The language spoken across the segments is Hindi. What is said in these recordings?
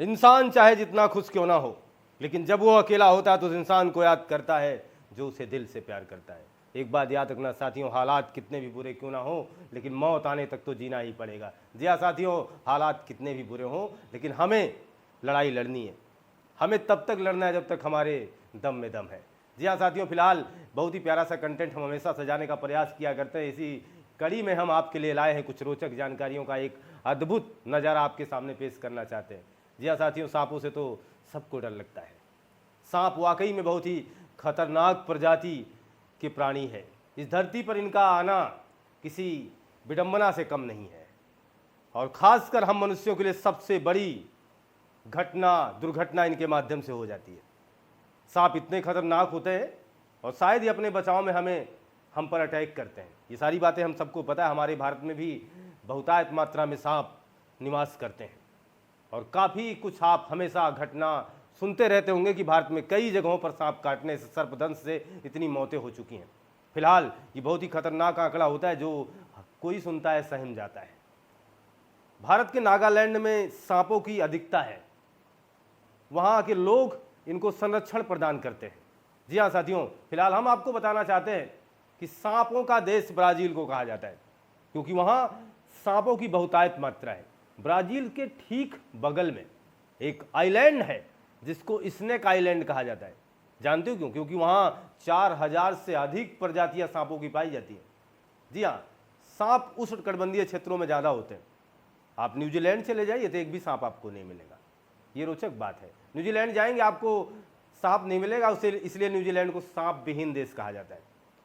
इंसान चाहे जितना खुश क्यों ना हो, लेकिन जब वो अकेला होता है तो उस इंसान को याद करता है जो उसे दिल से प्यार करता है। एक बात याद रखना साथियों, हालात कितने भी बुरे क्यों ना हो, लेकिन मौत आने तक तो जीना ही पड़ेगा। जी हाँ साथियों, हालात कितने भी बुरे हों, लेकिन हमें लड़ाई लड़नी है। हमें तब तक लड़ना है जब तक हमारे दम में दम है। जी हाँ साथियों, फिलहाल बहुत ही प्यारा सा कंटेंट हम हमेशा सजाने का प्रयास किया करते हैं। इसी कड़ी में हम आपके लिए लाए हैं कुछ रोचक जानकारियों का एक अद्भुत नज़ारा आपके सामने पेश करना चाहते हैं। जी हाँ साथियों, सांपों से तो सबको डर लगता है। सांप वाकई में बहुत ही खतरनाक प्रजाति के प्राणी है। इस धरती पर इनका आना किसी विडंबना से कम नहीं है, और खासकर हम मनुष्यों के लिए सबसे बड़ी दुर्घटना इनके माध्यम से हो जाती है। सांप इतने खतरनाक होते हैं और शायद ही अपने बचाव में हम पर अटैक करते हैं। ये सारी बातें हम सबको पता है। हमारे भारत में भी बहुतायत मात्रा में सांप निवास करते हैं, और काफ़ी कुछ आप हमेशा घटना सुनते रहते होंगे कि भारत में कई जगहों पर सांप काटने से, सर्पदंश से इतनी मौतें हो चुकी हैं। फिलहाल ये बहुत ही खतरनाक आंकड़ा होता है, जो कोई सुनता है सहम जाता है। भारत के नागालैंड में सांपों की अधिकता है। वहाँ के लोग इनको संरक्षण प्रदान करते हैं। जी हाँ साथियों, फिलहाल हम आपको बताना चाहते हैं कि सांपों का देश ब्राज़ील को कहा जाता है, क्योंकि वहाँ सांपों की बहुतायत मात्रा है। ब्राज़ील के ठीक बगल में एक आइलैंड है जिसको स्नेक आइलैंड कहा जाता है। जानते हो क्यों? क्योंकि वहाँ 4000 से अधिक प्रजातियाँ सांपों की पाई जाती हैं। जी हाँ, सांप उष्णकटिबंधीय क्षेत्रों में ज़्यादा होते हैं। आप न्यूजीलैंड चले जाइए तो एक भी सांप आपको नहीं मिलेगा। ये रोचक बात है। न्यूजीलैंड जाएंगे आपको सांप नहीं मिलेगा, उसे इसलिए न्यूजीलैंड को सांप विहीन देश कहा जाता है।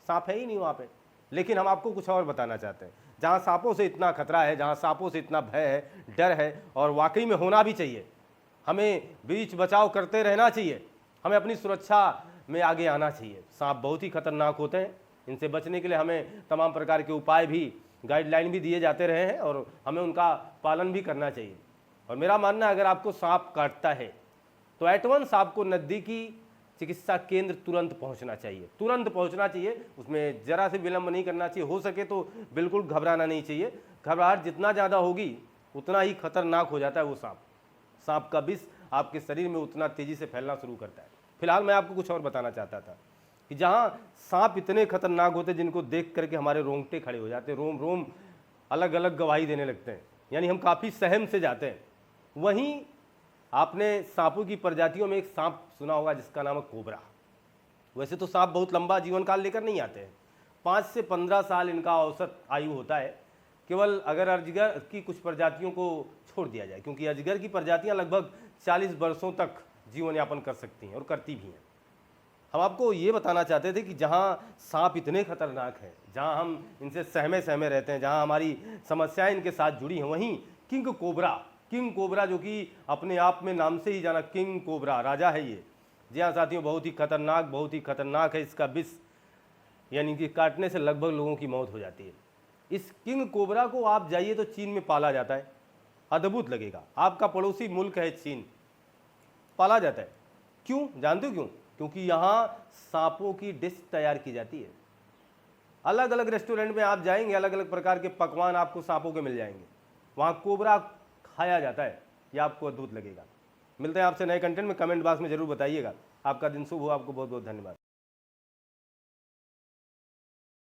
सांप है ही नहीं वहाँ पे। लेकिन हम आपको कुछ और बताना चाहते हैं। जहाँ सांपों से इतना खतरा है, जहाँ सांपों से इतना भय है, डर है, और वाकई में होना भी चाहिए, हमें बीच बचाव करते रहना चाहिए, हमें अपनी सुरक्षा में आगे आना चाहिए। सांप बहुत ही खतरनाक होते हैं। इनसे बचने के लिए हमें तमाम प्रकार के उपाय भी, गाइडलाइन भी दिए जाते रहे हैं, और हमें उनका पालन भी करना चाहिए। और मेरा मानना है, अगर आपको सांप काटता है तो एटवंस आपको नज़दीकी चिकित्सा केंद्र तुरंत पहुंचना चाहिए, तुरंत पहुंचना चाहिए। उसमें जरा से विलंब नहीं करना चाहिए। हो सके तो बिल्कुल घबराना नहीं चाहिए। घबराहट जितना ज़्यादा होगी उतना ही खतरनाक हो जाता है वो सांप। सांप का विष आपके शरीर में उतना तेज़ी से फैलना शुरू करता है। फिलहाल मैं आपको कुछ और बताना चाहता था कि जहाँ सांप इतने खतरनाक होते हैं जिनको देख करके हमारे रोंगटे खड़े हो जाते हैं, रोम रोम अलग अलग गवाही देने लगते हैं, यानी हम काफ़ी सहम से जाते हैं। वहीं आपने सांपों की प्रजातियों में एक सांप सुना होगा जिसका नाम है कोबरा। वैसे तो सांप बहुत लंबा जीवन काल लेकर नहीं आते हैं, 5 से 15 साल इनका औसत आयु होता है, केवल अगर अजगर की कुछ प्रजातियों को छोड़ दिया जाए, क्योंकि अजगर की प्रजातियां लगभग 40 वर्षों तक जीवन यापन कर सकती हैं और करती भी हैं। हम आपको ये बताना चाहते थे कि जहाँ सांप इतने खतरनाक हैं, जहाँ हम इनसे सहमे सहमे रहते हैं, जहाँ हमारी समस्याएं इनके साथ जुड़ी हैं, वहीं किंग कोबरा जो कि अपने आप में नाम से ही जाना, किंग कोबरा राजा है ये। जी हाँ साथियों, बहुत ही खतरनाक है। इसका विष यानी कि काटने से लगभग लोगों की मौत हो जाती है। इस किंग कोबरा को आप जाइए तो चीन में पाला जाता है। अद्भुत लगेगा। आपका पड़ोसी मुल्क है चीन, पाला जाता है। क्यों? जानते हो क्यों? क्योंकि यहाँ सांपों की डिश तैयार की जाती है। अलग अलग रेस्टोरेंट में आप जाएंगे, अलग अलग प्रकार के पकवान आपको सांपों के मिल जाएंगे। वहाँ कोबरा खाया जाता है। यह आपको अद्भुत लगेगा। मिलते हैं आपसे नए कंटेंट में। कमेंट बॉक्स में जरूर बताइएगा। आपका दिन शुभ हो। आपको बहुत बहुत धन्यवाद।